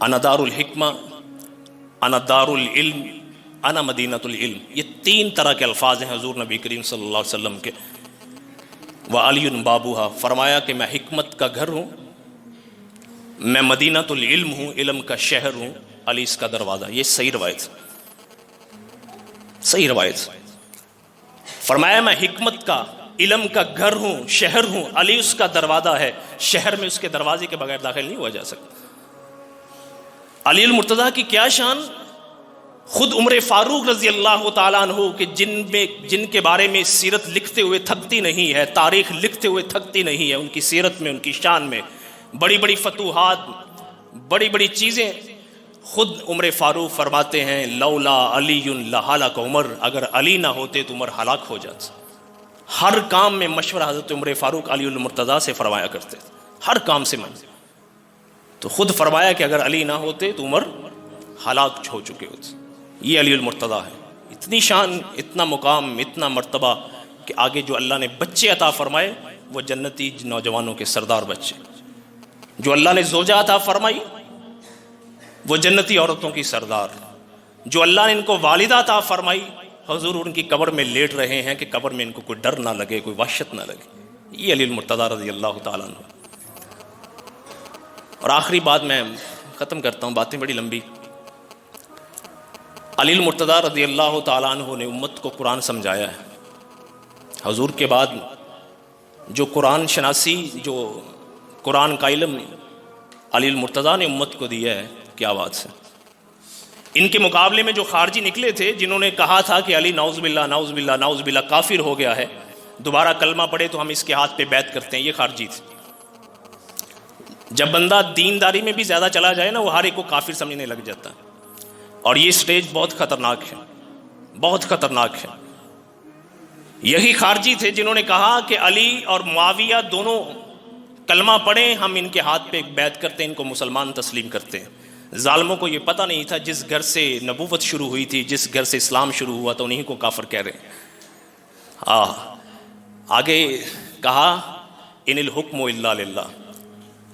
انا دار الحکمہ، انا دار العلم، انا مدینۃ العلم، یہ تین طرح کے الفاظ ہیں حضور نبی کریم صلی اللہ علیہ وسلم کے۔ وعلی بابوہا، فرمایا کہ میں حکمت کا گھر ہوں، میں مدینۃ العلم ہوں، علم کا شہر ہوں، علی اس کا دروازہ۔ یہ صحیح روایت، صحیح روایت۔ فرمایا میں حکمت کا، علم کا گھر ہوں، شہر ہوں، علی اس کا دروازہ ہے، شہر میں اس کے دروازے کے بغیر داخل نہیں ہوا جا سکتا۔ علی المرتضیٰ کی کیا شان، خود عمر فاروق رضی اللہ تعالیٰ عنہ کہ جن کے بارے میں سیرت لکھتے ہوئے تھکتی نہیں ہے، تاریخ لکھتے ہوئے تھکتی نہیں ہے، ان کی سیرت میں، ان کی شان میں بڑی بڑی فتوحات، بڑی بڑی چیزیں، خود عمر فاروق فرماتے ہیں لولا علی لہلک عمر، اگر علی نہ ہوتے تو عمر ہلاک ہو جاتا۔ ہر کام میں مشورہ حضرت عمر فاروق علی المرتضیٰ سے فرمایا کرتے، ہر کام سے تو خود فرمایا کہ اگر علی نہ ہوتے تو عمر ہلاک ہو چکے ہوتے۔ یہ علی المرتضیٰ ہے، اتنی شان، اتنا مقام، اتنا مرتبہ کہ آگے جو اللہ نے بچے عطا فرمائے وہ جنتی نوجوانوں کے سردار بچے، جو اللہ نے زوجہ عطا فرمائی وہ جنتی عورتوں کی سردار، جو اللہ نے ان کو والدہ عطا فرمائی، حضور ان کی قبر میں لیٹ رہے ہیں کہ قبر میں ان کو کوئی ڈر نہ لگے، کوئی وحشت نہ لگے۔ یہ علی المرتضیٰ رضی اللہ تعالیٰ عنہ۔ اور آخری بات میں ختم کرتا ہوں، باتیں بڑی لمبی۔ علی المرتضیٰ رضی اللہ تعالیٰ عنہ نے امت کو قرآن سمجھایا ہے۔ حضور کے بعد جو قرآن شناسی، جو قرآن کا علم علی المرتضیٰ نے امت کو دیا ہے، کیا بات ہے۔ ان کے مقابلے میں جو خارجی نکلے تھے، جنہوں نے کہا تھا کہ علی نعوذ باللہ نعوذ باللہ نعوذ باللہ کافر ہو گیا ہے، دوبارہ کلمہ پڑھے تو ہم اس کے ہاتھ پہ بیعت کرتے ہیں، یہ خارجی تھے۔ جب بندہ دینداری میں بھی زیادہ چلا جائے نا، وہ ہر ایک کو کافر سمجھنے لگ جاتا ہے، اور یہ سٹیج بہت خطرناک ہے، بہت خطرناک ہے۔ یہی خارجی تھے جنہوں نے کہا کہ علی اور معاویہ دونوں کلمہ پڑھیں، ہم ان کے ہاتھ پہ بیعت کرتے ہیں، ان کو مسلمان تسلیم کرتے ہیں۔ ظالموں کو یہ پتہ نہیں تھا جس گھر سے نبوت شروع ہوئی تھی، جس گھر سے اسلام شروع ہوا، تو انہیں کو کافر کہہ رہے ہیں۔ آگے کہا ان الحکم الا للہ،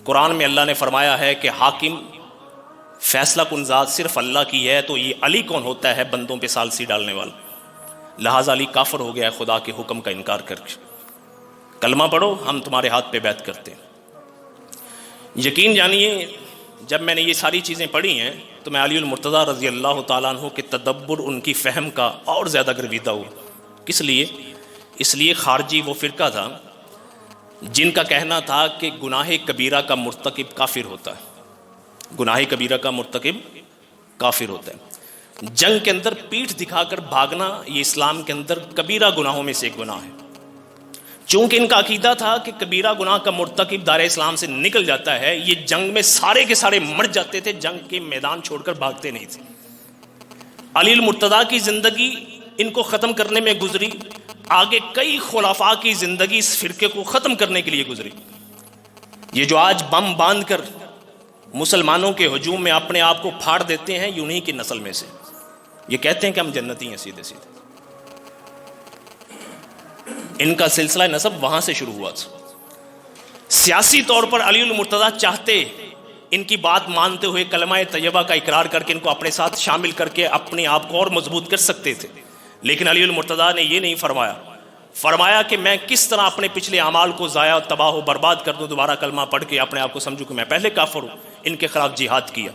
قرآن میں اللہ نے فرمایا ہے کہ حاکم، فیصلہ کن ذات صرف اللہ کی ہے، تو یہ علی کون ہوتا ہے بندوں پہ ثالثی ڈالنے والا؟ لہٰذا علی کافر ہو گیا ہے خدا کے حکم کا انکار کر کے۔ کلمہ پڑھو، ہم تمہارے ہاتھ پہ بیعت کرتے ہیں۔ یقین جانیے جب میں نے یہ ساری چیزیں پڑھی ہیں تو میں علی المرتضیٰ رضی اللہ تعالیٰ عنہ کے تدبر، ان کی فہم کا اور زیادہ گرویدہ ہوں۔ کس لیے؟ اس لیے خارجی وہ فرقہ تھا جن کا کہنا تھا کہ گناہ کبیرہ کا مرتکب کافر ہوتا ہے، گناہ کبیرہ کا مرتکب کافر ہوتا ہے۔ جنگ کے اندر پیٹھ دکھا کر بھاگنا یہ اسلام کے اندر کبیرہ گناہوں میں سے ایک گناہ ہے۔ چونکہ ان کا عقیدہ تھا کہ کبیرہ گناہ کا مرتکب دار اسلام سے نکل جاتا ہے، یہ جنگ میں سارے کے سارے مر جاتے تھے، جنگ کے میدان چھوڑ کر بھاگتے نہیں تھے۔ علی المرتضیٰ کی زندگی ان کو ختم کرنے میں گزری، آگے کئی خلفاء کی زندگی اس فرقے کو ختم کرنے کے لیے گزری۔ یہ جو آج بم باندھ کر مسلمانوں کے ہجوم میں اپنے آپ کو پھاڑ دیتے ہیں، یہ انہی کی نسل میں سے، یہ کہتے ہیں کہ ہم جنتی ہیں سیدھے سیدھے۔ ان کا سلسلہ نسب وہاں سے شروع ہوا تھا۔ سیاسی طور پر علی المرتضیٰ چاہتے ان کی بات مانتے ہوئے کلمہ طیبہ کا اقرار کر کے ان کو اپنے ساتھ شامل کر کے اپنے آپ کو اور مضبوط کر سکتے تھے، لیکن علی المرتضیٰ نے یہ نہیں فرمایا۔ فرمایا کہ میں کس طرح اپنے پچھلے اعمال کو ضائع تباہ و برباد کر دوں، دوبارہ کلمہ پڑھ کے اپنے آپ کو سمجھوں کہ میں پہلے کافر ہوں۔ ان کے خلاف جہاد کیا،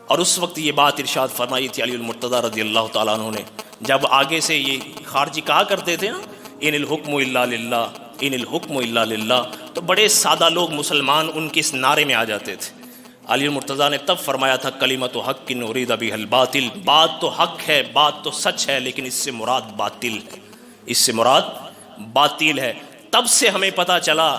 اور اس وقت یہ بات ارشاد فرمائی تھی علی المرتضیٰ رضی اللہ تعالیٰ عنہ نے، جب آگے سے یہ خارجی کہا کرتے تھے نا ان الحکم الا للہ، ان الحکم الا للہ، تو بڑے سادہ لوگ مسلمان ان کے اس نعرے میں آ جاتے تھے۔ علی المرتضیٰ نے تب فرمایا تھا کلمۃ حق ارید بها الباطل، بات تو حق ہے، بات تو سچ ہے، لیکن اس سے مراد باطل ہے، اس سے مراد باطل ہے۔ تب سے ہمیں پتہ چلا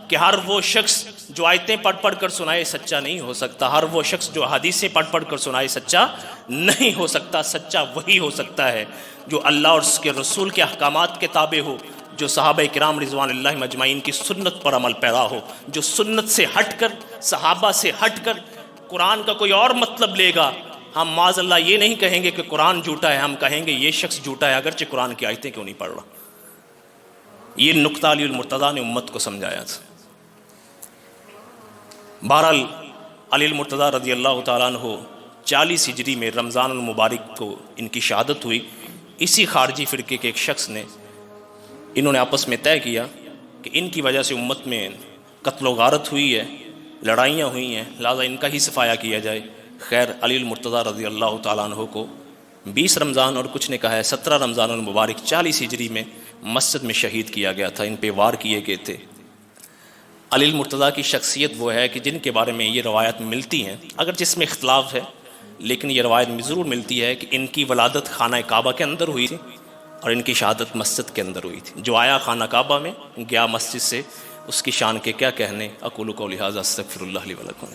کہ ہر وہ شخص جو آیتیں پڑھ پڑھ کر سنائے سچا نہیں ہو سکتا، ہر وہ شخص جو حدیثیں پڑھ پڑھ کر سنائے سچا نہیں ہو سکتا۔ سچا وہی ہو سکتا ہے جو اللہ اور اس کے رسول کے احکامات کے تابع ہو، جو صحابہ کرام رضوان اللہ مجمعین کی سنت پر عمل پیرا ہو، جو سنت سے ہٹ کر، صحابہ سے ہٹ کر قرآن کا کوئی اور مطلب لے گا۔ ہم معاذ اللہ یہ نہیں کہیں گے کہ قرآن جھوٹا ہے، ہم کہیں گے یہ شخص جھوٹا ہے اگرچہ قرآن کی آیتیں کیوں نہیں پڑھ رہا۔ یہ نقطہ علی المرتضیٰ نے امت کو سمجھایا تھا۔ بہرحال علی المرتضیٰ رضی اللہ تعالیٰ عنہ 40 ہجری میں رمضان المبارک کو ان کی شہادت ہوئی۔ اسی خارجی فرقے کے ایک شخص نے، انہوں نے آپس میں طے کیا کہ ان کی وجہ سے امت میں قتل و غارت ہوئی ہے، لڑائیاں ہوئی ہیں، لہٰذا ان کا ہی صفایا کیا جائے۔ خیر، علی المرتضیٰ رضی اللہ تعالیٰ عنہ کو 20 رمضان اور کچھ نے کہا ہے 17 رمضان المبارک 40 ہجری میں مسجد میں شہید کیا گیا تھا، ان پہ وار کیے گئے تھے۔ علی المرتضیٰ کی شخصیت وہ ہے کہ جن کے بارے میں یہ روایت ملتی ہیں، اگر جس میں اختلاف ہے لیکن یہ روایت میں ضرور ملتی ہے کہ ان کی ولادت خانہ کعبہ کے اندر ہوئی تھی اور ان کی شہادت مسجد کے اندر ہوئی تھی۔ جو آیا خانہ کعبہ میں گیا مسجد سے، اس کی شان کے کیا کہنے۔ اقول قولی ھذا استغفر اللہ لی ولکم۔